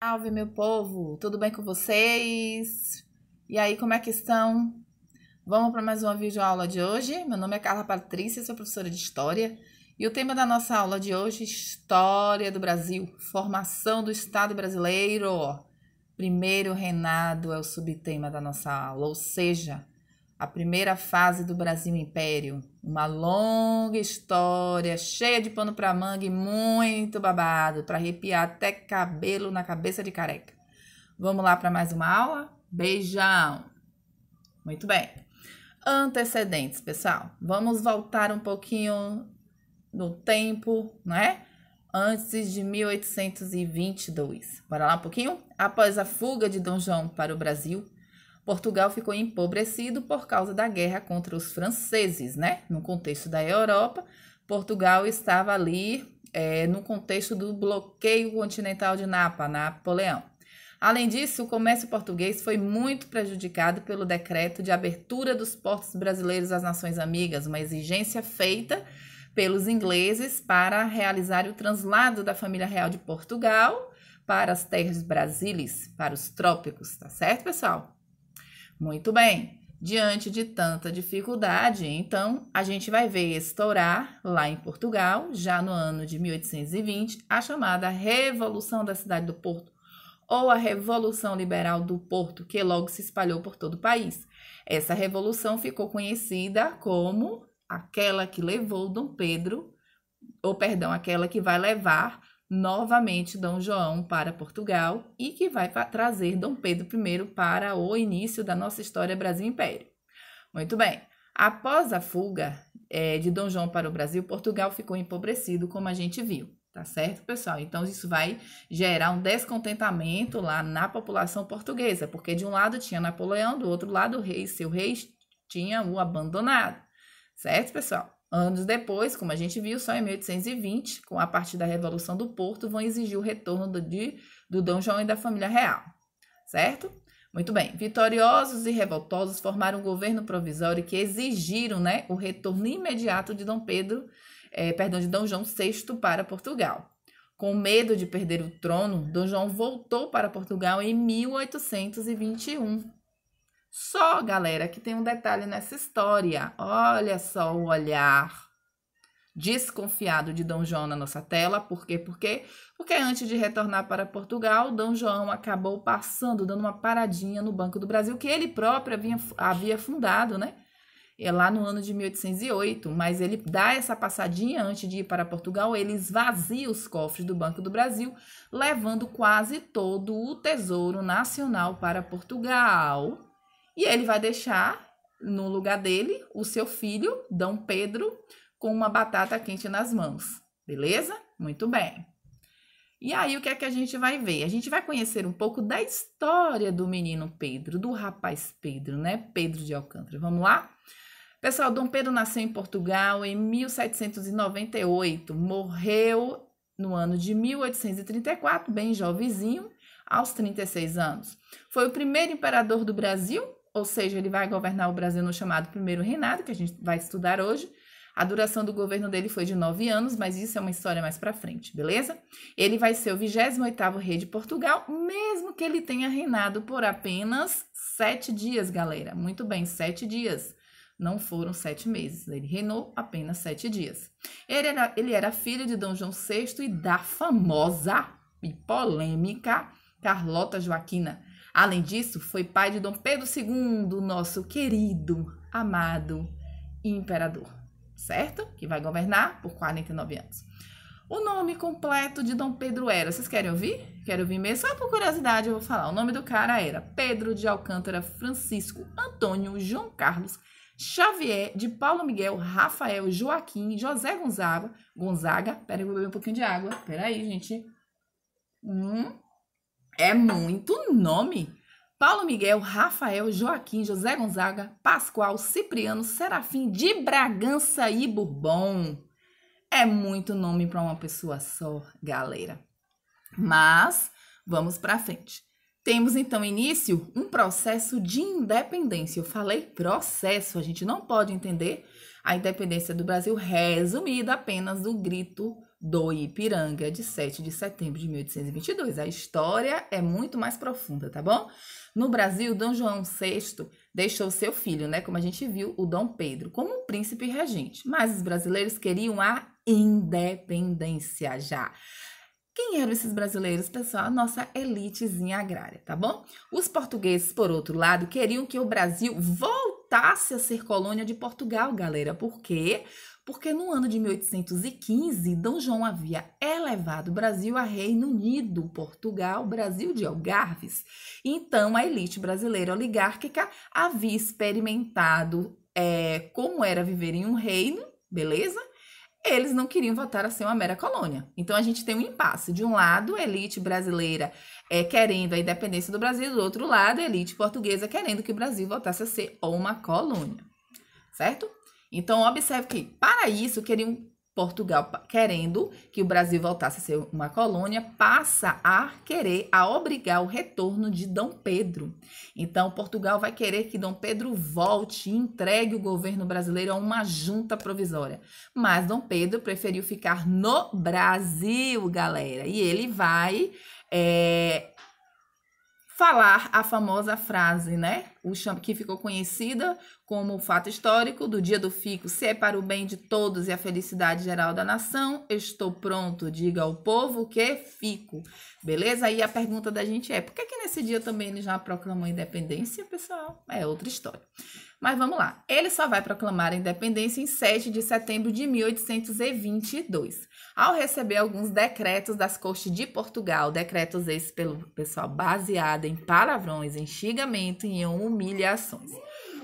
Salve, meu povo! Tudo bem com vocês? E aí, como é que estão? Vamos para mais uma videoaula de hoje. Meu nome é Carla Patrícia, sou professora de História. E o tema da nossa aula de hoje, História do Brasil, formação do Estado brasileiro. Primeiro reinado é o subtema da nossa aula, ou seja, a primeira fase do Brasil Império. Uma longa história, cheia de pano para manga e muito babado, para arrepiar até cabelo na cabeça de careca. Vamos lá para mais uma aula? Beijão! Muito bem. Antecedentes, pessoal. Vamos voltar um pouquinho no tempo, né? Antes de 1822. Bora lá um pouquinho? Após a fuga de Dom João para o Brasil, Portugal ficou empobrecido por causa da guerra contra os franceses, né? No contexto da Europa, Portugal estava ali no contexto do bloqueio continental de Napoleão. Além disso, o comércio português foi muito prejudicado pelo decreto de abertura dos portos brasileiros às nações amigas, uma exigência feita pelos ingleses para realizar o translado da família real de Portugal para as terras brasileiras, para os trópicos, tá certo, pessoal? Muito bem. Diante de tanta dificuldade, então, a gente vai ver estourar lá em Portugal, já no ano de 1820, a chamada Revolução da Cidade do Porto, ou a Revolução Liberal do Porto, que logo se espalhou por todo o país. Essa revolução ficou conhecida como aquela que levou Dom Pedro, aquela que vai levar novamente Dom João para Portugal e que vai trazer Dom Pedro I para o início da nossa história Brasil Império. Muito bem. Após a fuga de Dom João para o Brasil, Portugal ficou empobrecido, como a gente viu. Tá certo, pessoal? Então, isso vai gerar um descontentamento lá na população portuguesa, porque de um lado tinha Napoleão, do outro lado o rei, seu rei tinha o abandonado. Certo, pessoal? Anos depois, como a gente viu, só em 1820, com a partir da Revolução do Porto, vão exigir o retorno do Dom João e da família real. Certo? Muito bem. Vitoriosos e revoltosos formaram um governo provisório que exigiram, né, o retorno imediato de de Dom João VI para Portugal. Com medo de perder o trono, Dom João voltou para Portugal em 1821. Só, galera, que tem um detalhe nessa história. Olha só o olhar desconfiado de Dom João na nossa tela. Por quê? Porque antes de retornar para Portugal, Dom João acabou dando uma paradinha no Banco do Brasil, que ele próprio havia fundado, né? Lá no ano de 1808, mas ele dá essa passadinha antes de ir para Portugal, ele esvazia os cofres do Banco do Brasil, levando quase todo o tesouro nacional para Portugal. E ele vai deixar no lugar dele o seu filho, Dom Pedro, com uma batata quente nas mãos. Beleza? Muito bem. E aí, o que é que a gente vai ver? A gente vai conhecer um pouco da história do menino Pedro, do rapaz Pedro, né? Pedro de Alcântara. Vamos lá? Pessoal, Dom Pedro nasceu em Portugal em 1798, morreu no ano de 1834, bem jovenzinho, aos 36 anos. Foi o primeiro imperador do Brasil, ou seja, ele vai governar o Brasil no chamado primeiro reinado, que a gente vai estudar hoje. A duração do governo dele foi de 9 anos, mas isso é uma história mais pra frente, beleza? Ele vai ser o 28º rei de Portugal, mesmo que ele tenha reinado por apenas 7 dias, galera. Muito bem, 7 dias. Não foram 7 meses, ele reinou apenas 7 dias. Ele era filho de Dom João VI e da famosa e polêmica Carlota Joaquina. Além disso, foi pai de Dom Pedro II, nosso querido, amado imperador, certo? Que vai governar por 49 anos. O nome completo de Dom Pedro era, vocês querem ouvir? Querem ouvir mesmo? Só por curiosidade eu vou falar. O nome do cara era Pedro de Alcântara Francisco Antônio João Carlos Xavier de Paulo Miguel Rafael Joaquim José Gonzaga. Peraí, eu vou beber um pouquinho de água. Peraí, gente. É muito nome. Paulo Miguel Rafael Joaquim José Gonzaga Pascoal Cipriano Serafim de Bragança e Bourbon. É muito nome para uma pessoa só, galera. Mas vamos para frente. Temos, então, início um processo de independência. Eu falei processo, a gente não pode entender a independência do Brasil resumida apenas no grito do Ipiranga, de 7 de setembro de 1822. A história é muito mais profunda, tá bom? No Brasil, Dom João VI deixou seu filho, né, como a gente viu, o Dom Pedro, como um príncipe regente. Mas os brasileiros queriam a independência já. Quem eram esses brasileiros, pessoal? A nossa elitezinha agrária, tá bom? Os portugueses, por outro lado, queriam que o Brasil voltasse a ser colônia de Portugal, galera. Por quê? Porque no ano de 1815, Dom João havia elevado o Brasil a Reino Unido, Portugal, Brasil de Algarves. Então, a elite brasileira oligárquica havia experimentado como era viver em um reino, beleza? Eles não queriam voltar a ser uma mera colônia. Então, a gente tem um impasse. De um lado, a elite brasileira querendo a independência do Brasil, do outro lado, a elite portuguesa querendo que o Brasil voltasse a ser uma colônia, certo? Então, observe que, para isso, Portugal, querendo que o Brasil voltasse a ser uma colônia, passa a obrigar o retorno de Dom Pedro. Então, Portugal vai querer que Dom Pedro volte e entregue o governo brasileiro a uma junta provisória. Mas Dom Pedro preferiu ficar no Brasil, galera. E ele vai falar a famosa frase, né? Que ficou conhecida como o fato histórico do dia do fico. Se é para o bem de todos e a felicidade geral da nação, estou pronto, diga ao povo que fico. Beleza? Aí a pergunta da gente por que nesse dia também ele já proclamou a independência, pessoal? É outra história. Mas vamos lá. Ele só vai proclamar a independência em 7 de setembro de 1822, ao receber alguns decretos das cortes de Portugal, decretos esses pelo pessoal baseado em palavrões, em xingamento e em humilhações,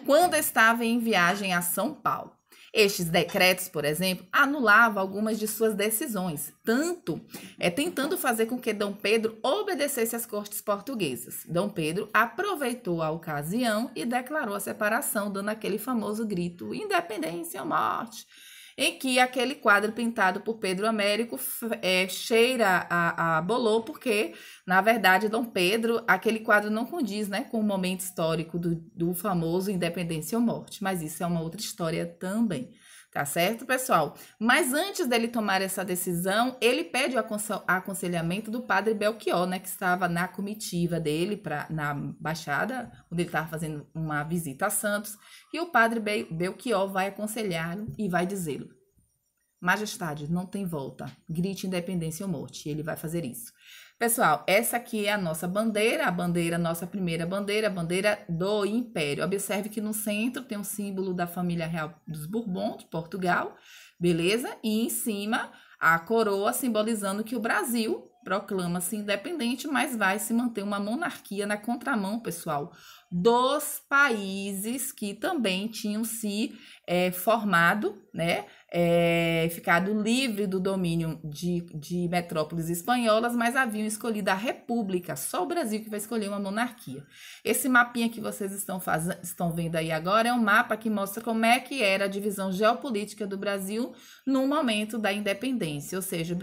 quando estava em viagem a São Paulo. Estes decretos, por exemplo, anulavam algumas de suas decisões, tentando fazer com que Dom Pedro obedecesse às cortes portuguesas. Dom Pedro aproveitou a ocasião e declarou a separação, dando aquele famoso grito, independência ou morte, em que aquele quadro pintado por Pedro Américo cheira a bolô, porque, na verdade, Dom Pedro, aquele quadro não condiz, né, com o momento histórico do famoso independência ou morte, mas isso é uma outra história também, tá certo, pessoal? Mas antes dele tomar essa decisão, ele pede o aconselhamento do padre Belchior, né, que estava na comitiva dele, na Baixada, onde ele estava fazendo uma visita a Santos, e o padre Belchior vai aconselhá-lo e vai dizê-lo: Majestade, não tem volta, grite independência ou morte, e ele vai fazer isso. Pessoal, essa aqui é a nossa bandeira, nossa primeira bandeira, a bandeira do Império. Observe que no centro tem um símbolo da família real dos Bourbon, de Portugal, beleza? E em cima a coroa simbolizando que o Brasil proclama-se independente, mas vai se manter uma monarquia na contramão, pessoal, dos países que também tinham se formado, né? Ficado livre do domínio de metrópoles espanholas, mas haviam escolhido a república. Só o Brasil que vai escolher uma monarquia. Esse mapinha que vocês estão vendo aí agora é um mapa que mostra como é que era a divisão geopolítica do Brasil no momento da independência, ou seja,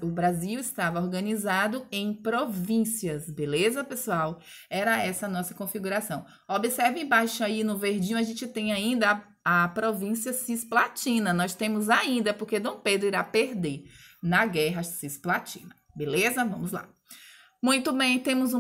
o Brasil estava organizado em províncias, beleza, pessoal? Era essa a nossa configuração. Observe embaixo aí no verdinho, a gente tem ainda a província Cisplatina. Nós temos ainda, porque Dom Pedro irá perder na guerra Cisplatina. Beleza? Vamos lá. Muito bem, temos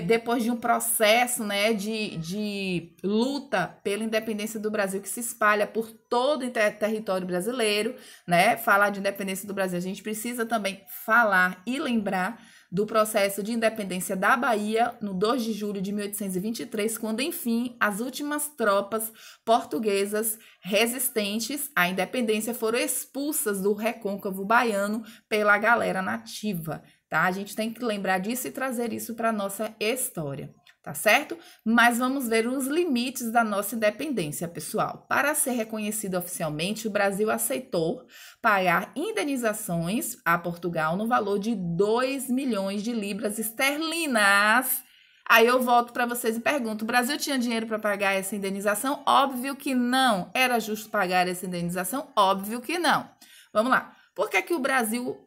depois de um processo, né, de luta pela independência do Brasil que se espalha por todo o território brasileiro, né? Falar de independência do Brasil, a gente precisa também falar e lembrar do processo de independência da Bahia no 2 de julho de 1823, quando, enfim, as últimas tropas portuguesas resistentes à independência foram expulsas do recôncavo baiano pela galera nativa, tá? A gente tem que lembrar disso e trazer isso para a nossa história, tá certo? Mas vamos ver os limites da nossa independência, pessoal. Para ser reconhecido oficialmente, o Brasil aceitou pagar indenizações a Portugal no valor de 2 milhões de libras esterlinas. Aí eu volto para vocês e pergunto: o Brasil tinha dinheiro para pagar essa indenização? Óbvio que não. Era justo pagar essa indenização? Óbvio que não. Vamos lá. Por que o Brasil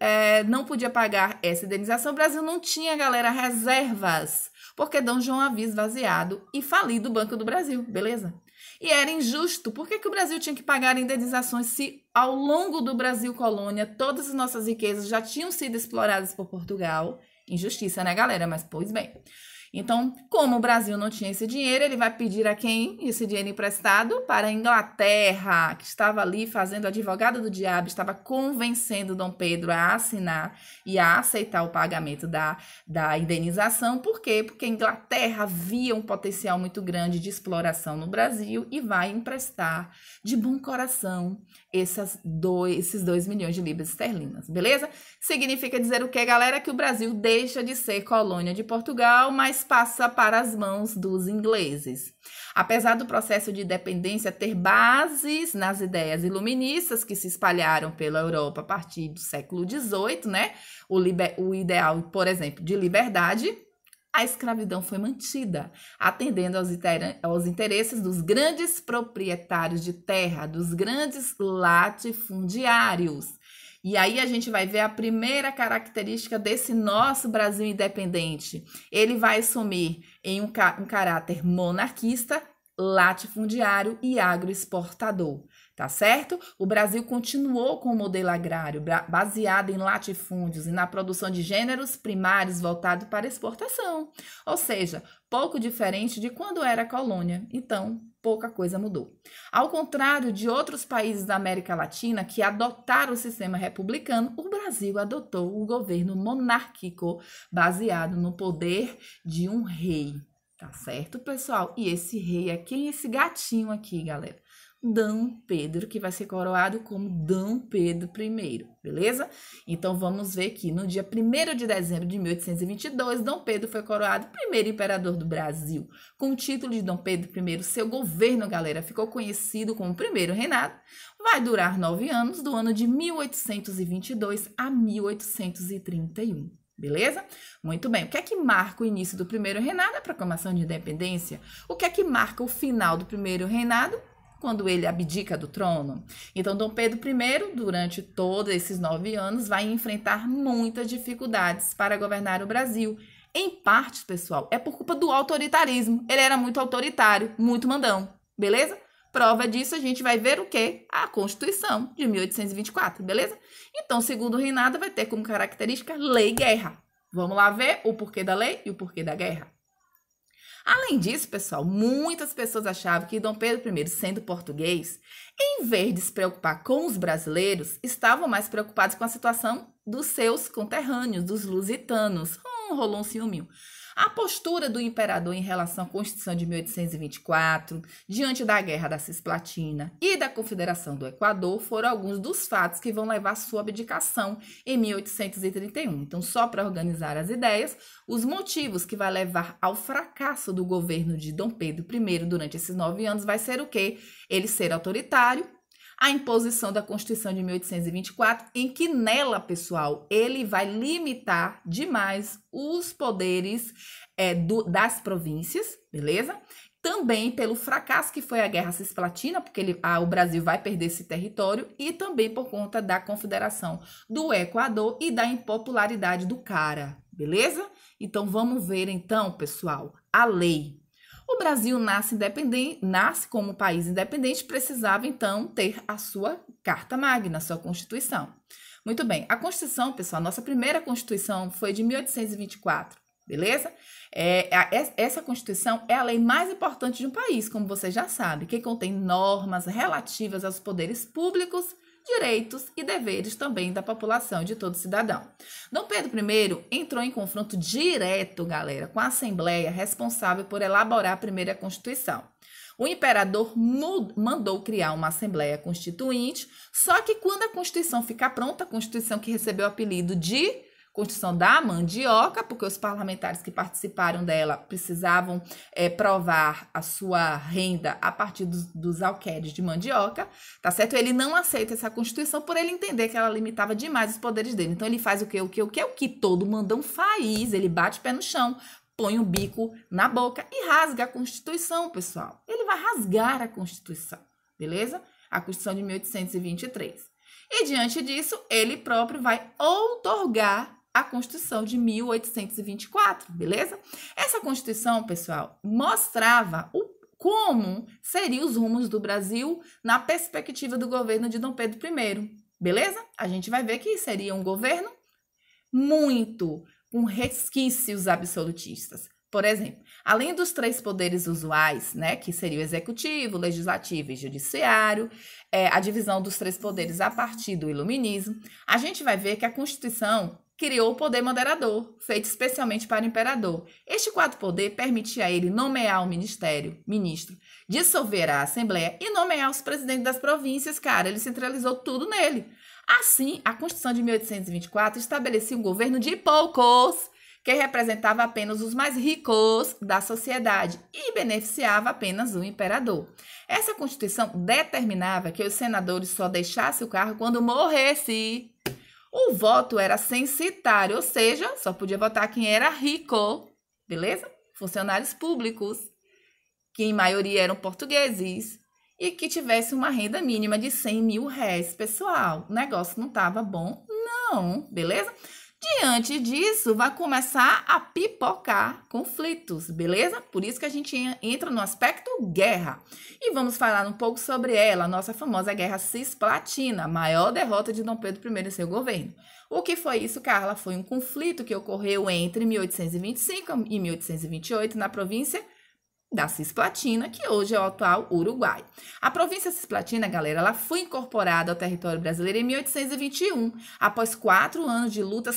não podia pagar essa indenização? O Brasil não tinha, galera, reservas, porque Dom João havia esvaziado e falido o Banco do Brasil, beleza? E era injusto. Por que o Brasil tinha que pagar indenizações se ao longo do Brasil colônia todas as nossas riquezas já tinham sido exploradas por Portugal? Injustiça, né, galera? Mas, pois bem. Então, como o Brasil não tinha esse dinheiro, ele vai pedir a quem esse dinheiro emprestado? Para a Inglaterra, que estava ali fazendo advogado do diabo, estava convencendo Dom Pedro a assinar e a aceitar o pagamento da indenização. Por quê? Porque a Inglaterra via um potencial muito grande de exploração no Brasil e vai emprestar de bom coração esses 2 milhões de libras esterlinas, beleza? Significa dizer o quê, galera? Que o Brasil deixa de ser colônia de Portugal, mas passa para as mãos dos ingleses. Apesar do processo de independência ter bases nas ideias iluministas que se espalharam pela Europa a partir do século XVIII, né? O ideal, por exemplo, de liberdade, a escravidão foi mantida, atendendo aos interesses dos grandes proprietários de terra, dos grandes latifundiários. E aí a gente vai ver a primeira característica desse nosso Brasil independente. Ele vai assumir em um caráter monarquista, latifundiário e agroexportador, tá certo? O Brasil continuou com o modelo agrário baseado em latifúndios e na produção de gêneros primários voltado para exportação, ou seja, pouco diferente de quando era colônia. Então, pouca coisa mudou. Ao contrário de outros países da América Latina que adotaram o sistema republicano, o Brasil adotou o governo monárquico baseado no poder de um rei. Tá certo, pessoal? E esse rei é quem? Esse gatinho aqui, galera. Dom Pedro, que vai ser coroado como Dom Pedro I, beleza? Então, vamos ver que no dia 1º de dezembro de 1822, Dom Pedro foi coroado primeiro imperador do Brasil. Com o título de Dom Pedro I, seu governo, galera, ficou conhecido como Primeiro Reinado. Vai durar 9 anos, do ano de 1822 a 1831. Beleza? Muito bem. O que é que marca o início do primeiro reinado? A proclamação de independência. O que é que marca o final do primeiro reinado? Quando ele abdica do trono. Então, Dom Pedro I, durante todos esses 9 anos, vai enfrentar muitas dificuldades para governar o Brasil. Em parte, pessoal, é por culpa do autoritarismo. Ele era muito autoritário, muito mandão. Beleza? Prova disso, a gente vai ver o quê? A Constituição de 1824, beleza? Então, o segundo reinado vai ter como característica lei e guerra. Vamos lá ver o porquê da lei e o porquê da guerra. Além disso, pessoal, muitas pessoas achavam que Dom Pedro I, sendo português, em vez de se preocupar com os brasileiros, estavam mais preocupados com a situação dos seus conterrâneos, dos lusitanos. Rolou um ciúminho. A postura do imperador em relação à Constituição de 1824, diante da Guerra da Cisplatina e da Confederação do Equador, foram alguns dos fatos que vão levar à sua abdicação em 1831. Então, só para organizar as ideias, os motivos que vai levar ao fracasso do governo de Dom Pedro I durante esses 9 anos vai ser o quê? Ele ser autoritário, a imposição da Constituição de 1824, em que nela, pessoal, ele vai limitar demais os poderes das províncias, beleza? Também pelo fracasso que foi a Guerra Cisplatina, porque o Brasil vai perder esse território, e também por conta da Confederação do Equador e da impopularidade do cara, beleza? Então, vamos ver então, pessoal, a lei. O Brasil nasce como país independente, precisava então ter a sua Carta Magna, a sua Constituição. Muito bem, a Constituição, pessoal, nossa primeira Constituição foi de 1824, beleza? Essa Constituição é a lei mais importante de um país, como você já sabe, que contém normas relativas aos poderes públicos, direitos e deveres também da população, de todo cidadão. Dom Pedro I entrou em confronto direto, galera, com a Assembleia responsável por elaborar a primeira Constituição. O imperador mandou criar uma Assembleia Constituinte, só que quando a Constituição ficar pronta, a Constituição que recebeu o apelido de Constituição da Mandioca, porque os parlamentares que participaram dela precisavam provar a sua renda a partir dos alqueires de mandioca, tá certo? Ele não aceita essa Constituição por ele entender que ela limitava demais os poderes dele. Então, ele faz o que todo mandão faz, ele bate o pé no chão, põe o bico na boca e rasga a Constituição, pessoal. Ele vai rasgar a Constituição, beleza? A Constituição de 1823. E, diante disso, ele próprio vai outorgar a Constituição de 1824, beleza? Essa Constituição, pessoal, mostrava como seriam os rumos do Brasil na perspectiva do governo de Dom Pedro I. Beleza? A gente vai ver que seria um governo muito com resquícios absolutistas. Por exemplo, além dos 3 poderes usuais, né, que seria o executivo, o legislativo e judiciário, a divisão dos 3 poderes a partir do iluminismo, a gente vai ver que a Constituição criou o poder moderador, feito especialmente para o imperador. Este quarto poder permitia a ele nomear o ministro, dissolver a Assembleia e nomear os presidentes das províncias, cara, ele centralizou tudo nele. Assim, a Constituição de 1824 estabelecia um governo de poucos, que representava apenas os mais ricos da sociedade e beneficiava apenas o imperador. Essa Constituição determinava que os senadores só deixassem o cargo quando morresse. O voto era censitário, ou seja, só podia votar quem era rico, beleza? Funcionários públicos, que em maioria eram portugueses, e que tivesse uma renda mínima de 100 mil réis, pessoal. O negócio não estava bom, não, beleza? Diante disso, vai começar a pipocar conflitos, beleza? Por isso que a gente entra no aspecto guerra. E vamos falar um pouco sobre ela, a nossa famosa Guerra Cisplatina, a maior derrota de Dom Pedro I em seu governo. O que foi isso, Carla? Foi um conflito que ocorreu entre 1825 e 1828 na província da Cisplatina, que hoje é o atual Uruguai. A província Cisplatina, galera, ela foi incorporada ao território brasileiro em 1821, após 4 anos de lutas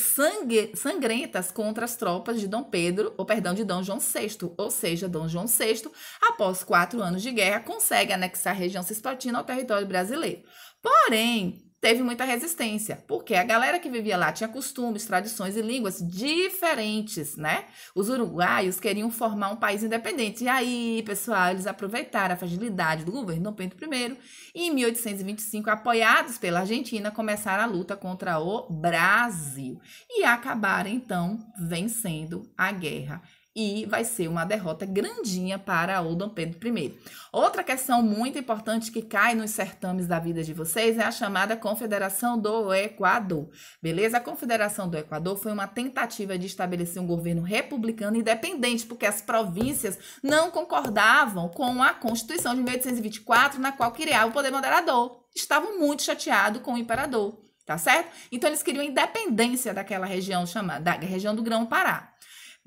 sangrentas contra as tropas de de Dom João VI, ou seja, Dom João VI, após 4 anos de guerra, consegue anexar a região Cisplatina ao território brasileiro. Porém, teve muita resistência, porque a galera que vivia lá tinha costumes, tradições e línguas diferentes, né? Os uruguaios queriam formar um país independente. E aí, pessoal, eles aproveitaram a fragilidade do governo Dom Pedro I e em 1825, apoiados pela Argentina, começaram a luta contra o Brasil e acabaram, então, vencendo a guerra. E vai ser uma derrota grandinha para o Dom Pedro I. Outra questão muito importante que cai nos certames da vida de vocês é a chamada Confederação do Equador. Beleza? A Confederação do Equador foi uma tentativa de estabelecer um governo republicano independente, porque as províncias não concordavam com a Constituição de 1824, na qual criava o poder moderador. Estavam muito chateados com o imperador, tá certo? Então, eles queriam a independência daquela região chamada, da região do Grão-Pará.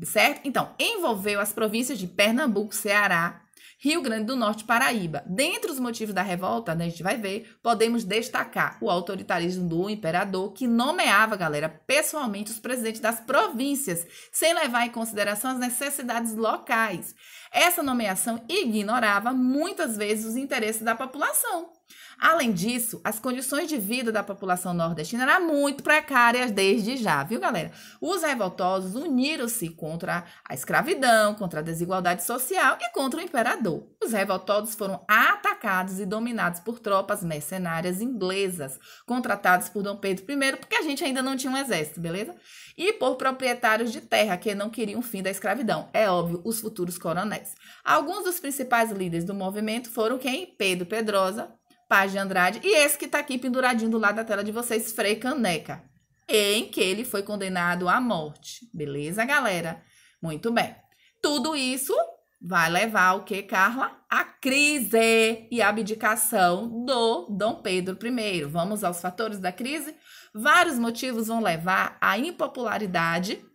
Certo? Então, envolveu as províncias de Pernambuco, Ceará, Rio Grande do Norte e Paraíba. Dentre os motivos da revolta, né, a gente vai ver, podemos destacar o autoritarismo do imperador, que nomeava, galera, pessoalmente os presidentes das províncias, sem levar em consideração as necessidades locais. Essa nomeação ignorava muitas vezes os interesses da população. Além disso, as condições de vida da população nordestina eram muito precárias desde já, viu, galera? Os revoltosos uniram-se contra a escravidão, contra a desigualdade social e contra o imperador. Os revoltosos foram atacados e dominados por tropas mercenárias inglesas, contratadas por Dom Pedro I, porque a gente ainda não tinha um exército, beleza? E por proprietários de terra que não queriam o fim da escravidão. É óbvio, os futuros coronéis. Alguns dos principais líderes do movimento foram quem? Pedro Pedrosa, Paz de Andrade e esse que tá aqui penduradinho do lado da tela de vocês, Frei Caneca, em que ele foi condenado à morte. Beleza, galera? Muito bem. Tudo isso vai levar o que, Carla? A crise e a abdicação do Dom Pedro I. Vamos aos fatores da crise? Vários motivos vão levar à impopularidade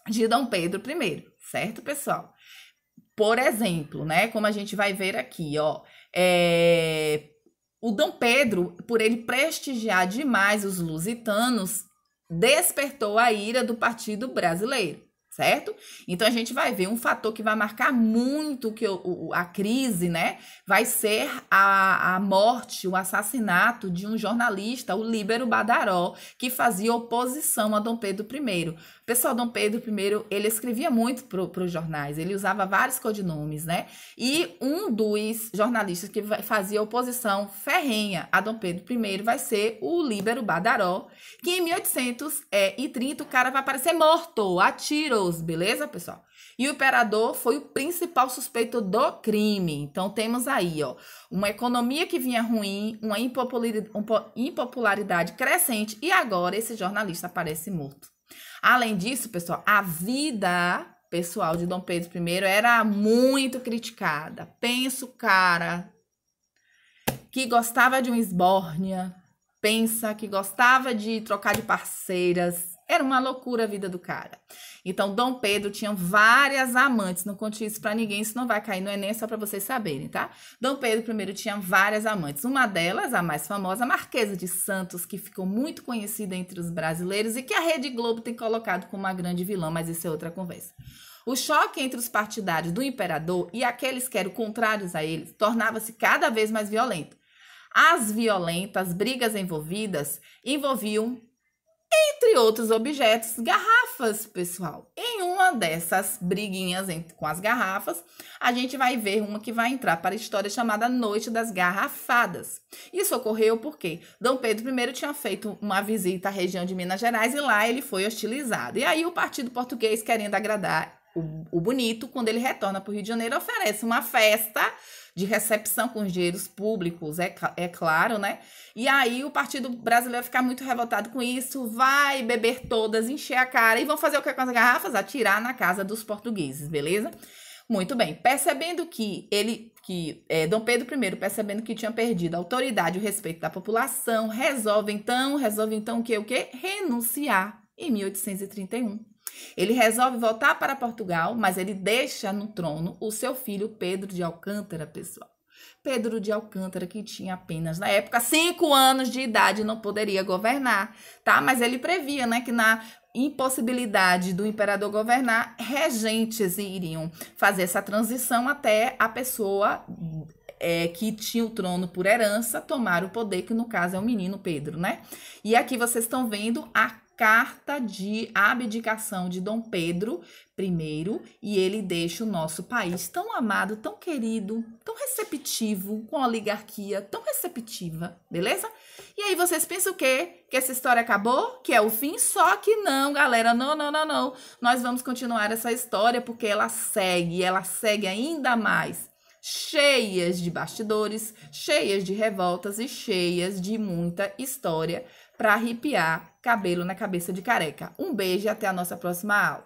de Dom Pedro I, certo, pessoal? Por exemplo, né, como a gente vai ver aqui, ó, o Dom Pedro, por ele prestigiar demais os lusitanos, despertou a ira do Partido Brasileiro, certo? Então, a gente vai ver um fator que vai marcar muito que a crise, né? Vai ser a morte, o assassinato de um jornalista, o Líbero Badaró, que fazia oposição a Dom Pedro I. Pessoal, Dom Pedro I, ele escrevia muito para os jornais, ele usava vários codinomes, né? E um dos jornalistas que fazia oposição ferrenha a Dom Pedro I vai ser o Líbero Badaró, que em 1830 o cara vai aparecer morto, a tiros, beleza, pessoal? E o imperador foi o principal suspeito do crime. Então, temos aí, ó, uma economia que vinha ruim, uma impopularidade crescente e agora esse jornalista aparece morto. Além disso, pessoal, a vida pessoal de Dom Pedro I era muito criticada. Pensa o cara que gostava de uma esbórnia, pensa que gostava de trocar de parceiras. Era uma loucura a vida do cara. Então, Dom Pedro tinha várias amantes. Não conte isso pra ninguém, isso não vai cair no Enem, é só pra vocês saberem, tá? Dom Pedro I tinha várias amantes. Uma delas, a mais famosa, a Marquesa de Santos, que ficou muito conhecida entre os brasileiros e que a Rede Globo tem colocado como uma grande vilã, mas isso é outra conversa. O choque entre os partidários do imperador e aqueles que eram contrários a ele tornava-se cada vez mais violento. As violentas brigas envolviam, entre outros objetos, garrafas, pessoal. Em uma dessas briguinhas com as garrafas, a gente vai ver uma que vai entrar para a história chamada Noite das Garrafadas. Isso ocorreu porque Dom Pedro I tinha feito uma visita à região de Minas Gerais e lá ele foi hostilizado. E aí o partido português, querendo agradar o bonito, quando ele retorna para o Rio de Janeiro, oferece uma festa de recepção com os dinheiros públicos, é claro, né? E aí o Partido Brasileiro fica muito revoltado com isso, vai beber todas, encher a cara e vão fazer o que com as garrafas? Atirar na casa dos portugueses, beleza? Muito bem, percebendo Dom Pedro I, percebendo que tinha perdido a autoridade e o respeito da população, resolve então o quê? Renunciar em 1831. Ele resolve voltar para Portugal, mas ele deixa no trono o seu filho Pedro de Alcântara, pessoal. Pedro de Alcântara, que tinha apenas, na época, 5 anos de idade, não poderia governar, tá? Mas ele previa, né, que na impossibilidade do imperador governar, regentes iriam fazer essa transição até a pessoa que tinha o trono por herança tomar o poder, que no caso é o menino Pedro, né? E aqui vocês estão vendo a carta de abdicação de Dom Pedro I, e ele deixa o nosso país tão amado, tão querido, tão receptivo, com a oligarquia tão receptiva, beleza? E aí vocês pensam o quê? Que essa história acabou? Que é o fim? Só que não, galera, não. Nós vamos continuar essa história porque ela segue ainda mais, cheias de bastidores, cheias de revoltas e cheias de muita história para arrepiar cabelo na cabeça de careca. Um beijo e até a nossa próxima aula.